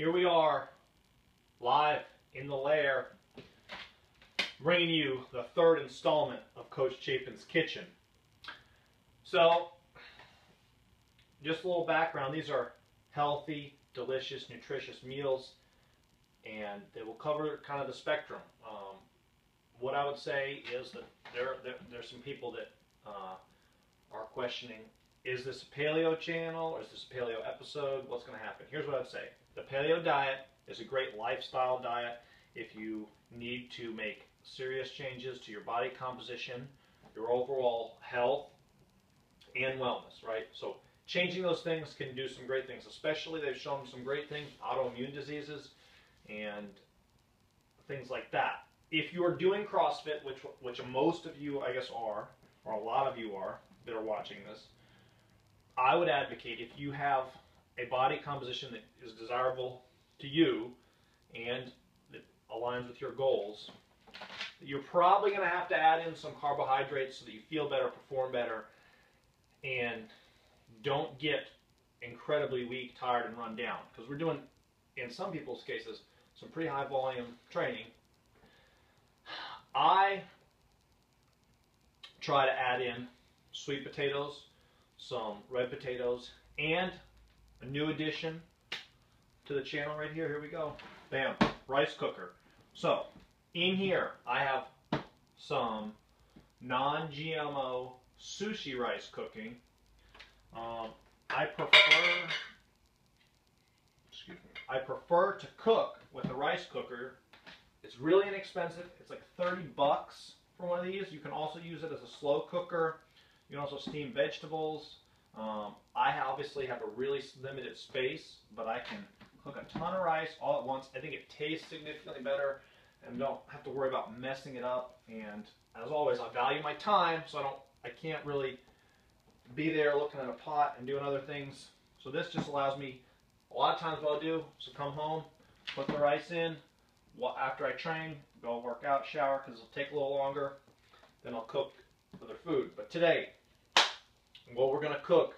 here we are, live in the lair, bringing you the third installment of Coach Chapin's Kitchen. So, just a little background. These are healthy, delicious, nutritious meals, and they will cover kind of the spectrum. What I would say is that there's some people that are questioning, is this a paleo channel or is this a paleo episode? What's going to happen? Here's what I'd say. The paleo diet is a great lifestyle diet if you need to make serious changes to your body composition, your overall health, and wellness, right? So changing those things can do some great things, especially they've shown some great things, autoimmune diseases and things like that. If you are doing CrossFit, which most of you, I guess, are, or a lot of you are that are watching this, I would advocate, if you have a body composition that is desirable to you and that aligns with your goals, you're probably going to have to add in some carbohydrates so that you feel better, perform better, and don't get incredibly weak, tired, and run down. Because we're doing, in some people's cases, some pretty high volume training. I try to add in sweet potatoes, some red potatoes, and a new addition to the channel right here. Here we go. Bam. Rice cooker. So, in here, I have some non-GMO sushi rice cooking. I prefer to cook with a rice cooker. It's really inexpensive. It's like 30 bucks for one of these. You can also use it as a slow cooker. You can also steam vegetables. I obviously have a really limited space, but I can cook a ton of rice all at once. I think it tastes significantly better and don't have to worry about messing it up. And as always, I value my time, so I can't really be there looking at a pot and doing other things. So this just allows me, a lot of times what I'll do is to come home, put the rice in, after I train, go work out, shower, because it'll take a little longer, then I'll cook other food. But today, what we're going to cook,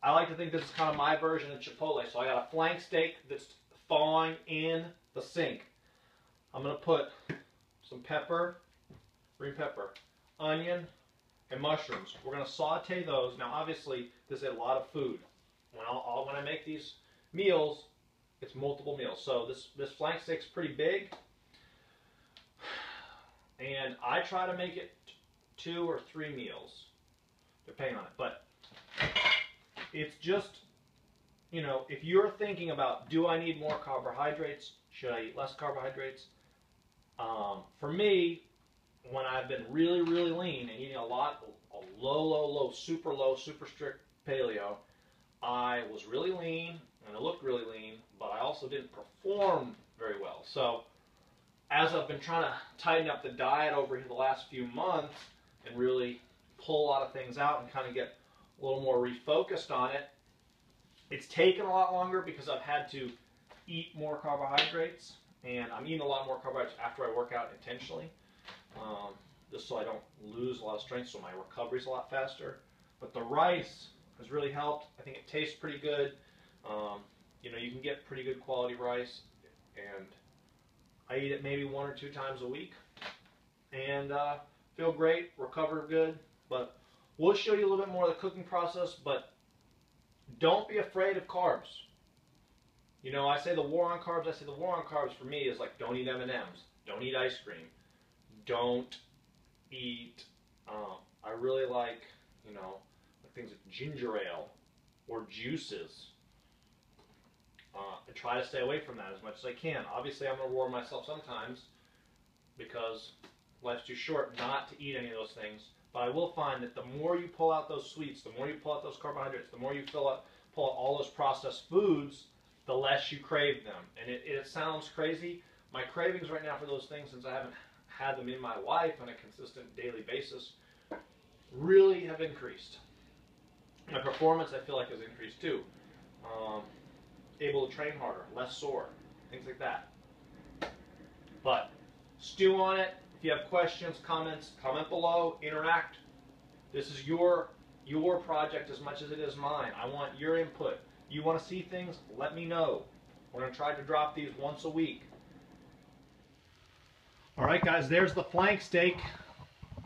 I like to think this is kind of my version of Chipotle. So I got a flank steak that's thawing in the sink. I'm going to put some pepper, green pepper, onion, and mushrooms. We're going to saute those. Now obviously this is a lot of food. When I make these meals, it's multiple meals. So this flank steak's pretty big, and I try to make it 2 or 3 meals, depending on it. But it's just, you know, if you're thinking about, do I need more carbohydrates? Should I eat less carbohydrates? For me, when I've been really, really lean and eating a low, super strict paleo, I was really lean and I looked really lean, but I also didn't perform very well. So as I've been trying to tighten up the diet over the last few months and really pull a lot of things out and kind of get a little more refocused on it, it's taken a lot longer because I've had to eat more carbohydrates, and I'm eating a lot more carbohydrates after I work out intentionally, just so I don't lose a lot of strength, so my recovery's a lot faster. But the rice has really helped. I think it tastes pretty good. You know, you can get pretty good quality rice, and I eat it maybe 1 or 2 times a week, and feel great, recover good. But we'll show you a little bit more of the cooking process, but don't be afraid of carbs. You know, I say the war on carbs. I say the war on carbs for me is like, don't eat M&Ms, don't eat ice cream, don't eat, I really like, you know, things like ginger ale or juices. I try to stay away from that as much as I can. Obviously, I'm going to reward myself sometimes because life's too short not to eat any of those things. But I will find that the more you pull out those sweets, the more you pull out those carbohydrates, the more you pull out all those processed foods, the less you crave them. And it sounds crazy. My cravings right now for those things, since I haven't had them in my life on a consistent daily basis, really have increased. My performance, I feel like, has increased too. Able to train harder, less sore, things like that. But stew on it. If you have questions, comments, comment below, interact. This is your project as much as it is mine. I want your input. You want to see things? Let me know. We're going to try to drop these once a week. All right, guys, there's the flank steak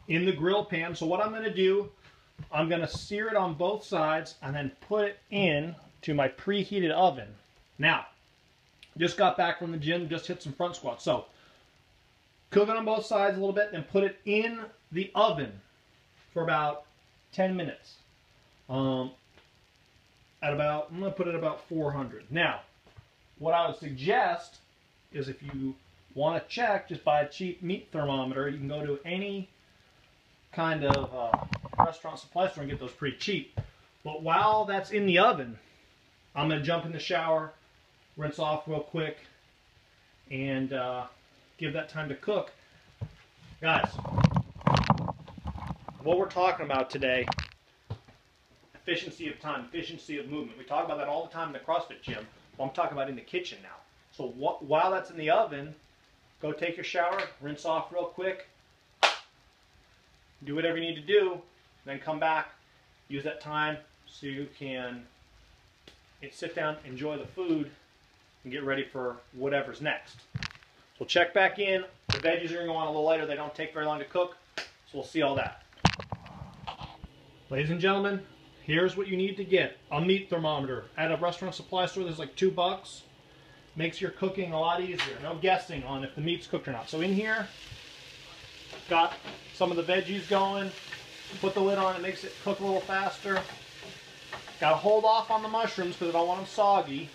in the grill pan. So what I'm going to do, I'm going to sear it on both sides and then put it in to my preheated oven. Now, just got back from the gym, just hit some front squats. So cook it on both sides a little bit, then put it in the oven for about 10 minutes. I'm going to put it about 400. Now, what I would suggest is if you want to check, just buy a cheap meat thermometer. You can go to any kind of restaurant supply store and get those pretty cheap. But while that's in the oven, I'm going to jump in the shower, rinse off real quick, and give that time to cook. Guys, what we're talking about today, efficiency of time, efficiency of movement. We talk about that all the time in the CrossFit gym. Well, I'm talking about in the kitchen now. So while that's in the oven, go take your shower, rinse off real quick, do whatever you need to do, then come back, use that time so you can sit down, enjoy the food, and get ready for whatever's next. So check back in. The veggies are going to go on a little later. They don't take very long to cook, so we'll see all that. Ladies and gentlemen, here's what you need to get. A meat thermometer. At a restaurant supply store, there's like $2. Makes your cooking a lot easier. No guessing on if the meat's cooked or not. So in here, got some of the veggies going. Put the lid on, it makes it cook a little faster. Got to hold off on the mushrooms because I don't want them soggy.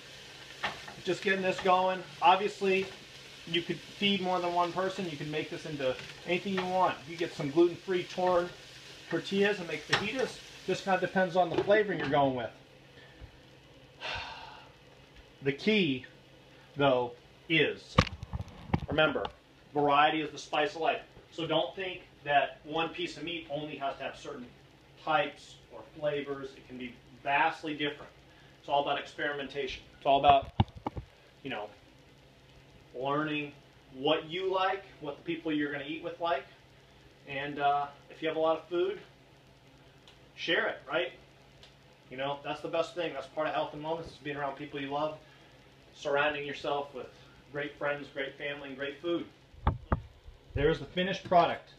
Just getting this going. Obviously, you could feed more than one person. You can make this into anything you want. You get some gluten-free tortillas and make fajitas. Just kind of depends on the flavoring you're going with. The key, though, is, remember, variety is the spice of life. So don't think that one piece of meat only has to have certain types or flavors. It can be vastly different. It's all about experimentation. It's all about, you know, learning what you like, what the people you're going to eat with like. And if you have a lot of food, share it, right? You know, that's the best thing. That's part of health and wellness, is being around people you love, surrounding yourself with great friends, great family, and great food. There's the finished product.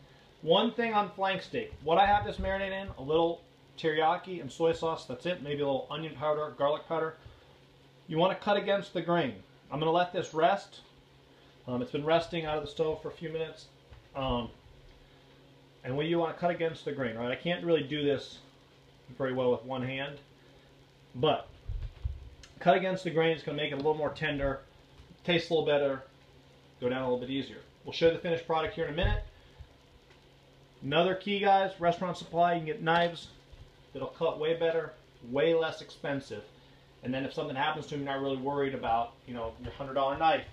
One thing on flank steak. What I have this marinade in, a little teriyaki and soy sauce, that's it. Maybe a little onion powder, garlic powder. You want to cut against the grain. I'm going to let this rest. It's been resting out of the stove for a few minutes. And you want to cut against the grain, right? I can't really do this very well with one hand, but cut against the grain is going to make it a little more tender, taste a little better, go down a little bit easier. We'll show you the finished product here in a minute. Another key, guys, restaurant supply. You can get knives that'll cut way better, way less expensive. And then if something happens to them, you're not really worried about, you know, your $100 knife.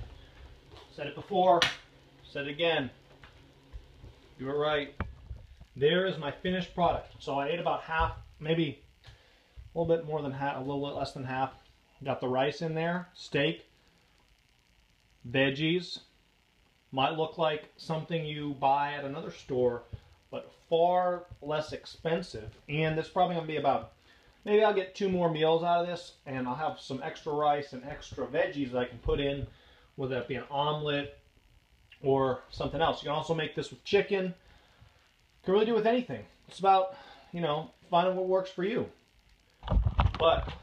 Said it before, said it again. Do it right. There is my finished product. So I ate about half, maybe a little bit more than half, a little bit less than half. Got the rice in there, steak, veggies. Might look like something you buy at another store, but far less expensive. And this is probably going to be about, maybe I'll get 2 more meals out of this, and I'll have some extra rice and extra veggies that I can put in, whether that be an omelet or something else. You can also make this with chicken. You can really do it with anything. It's about, you know, finding what works for you. But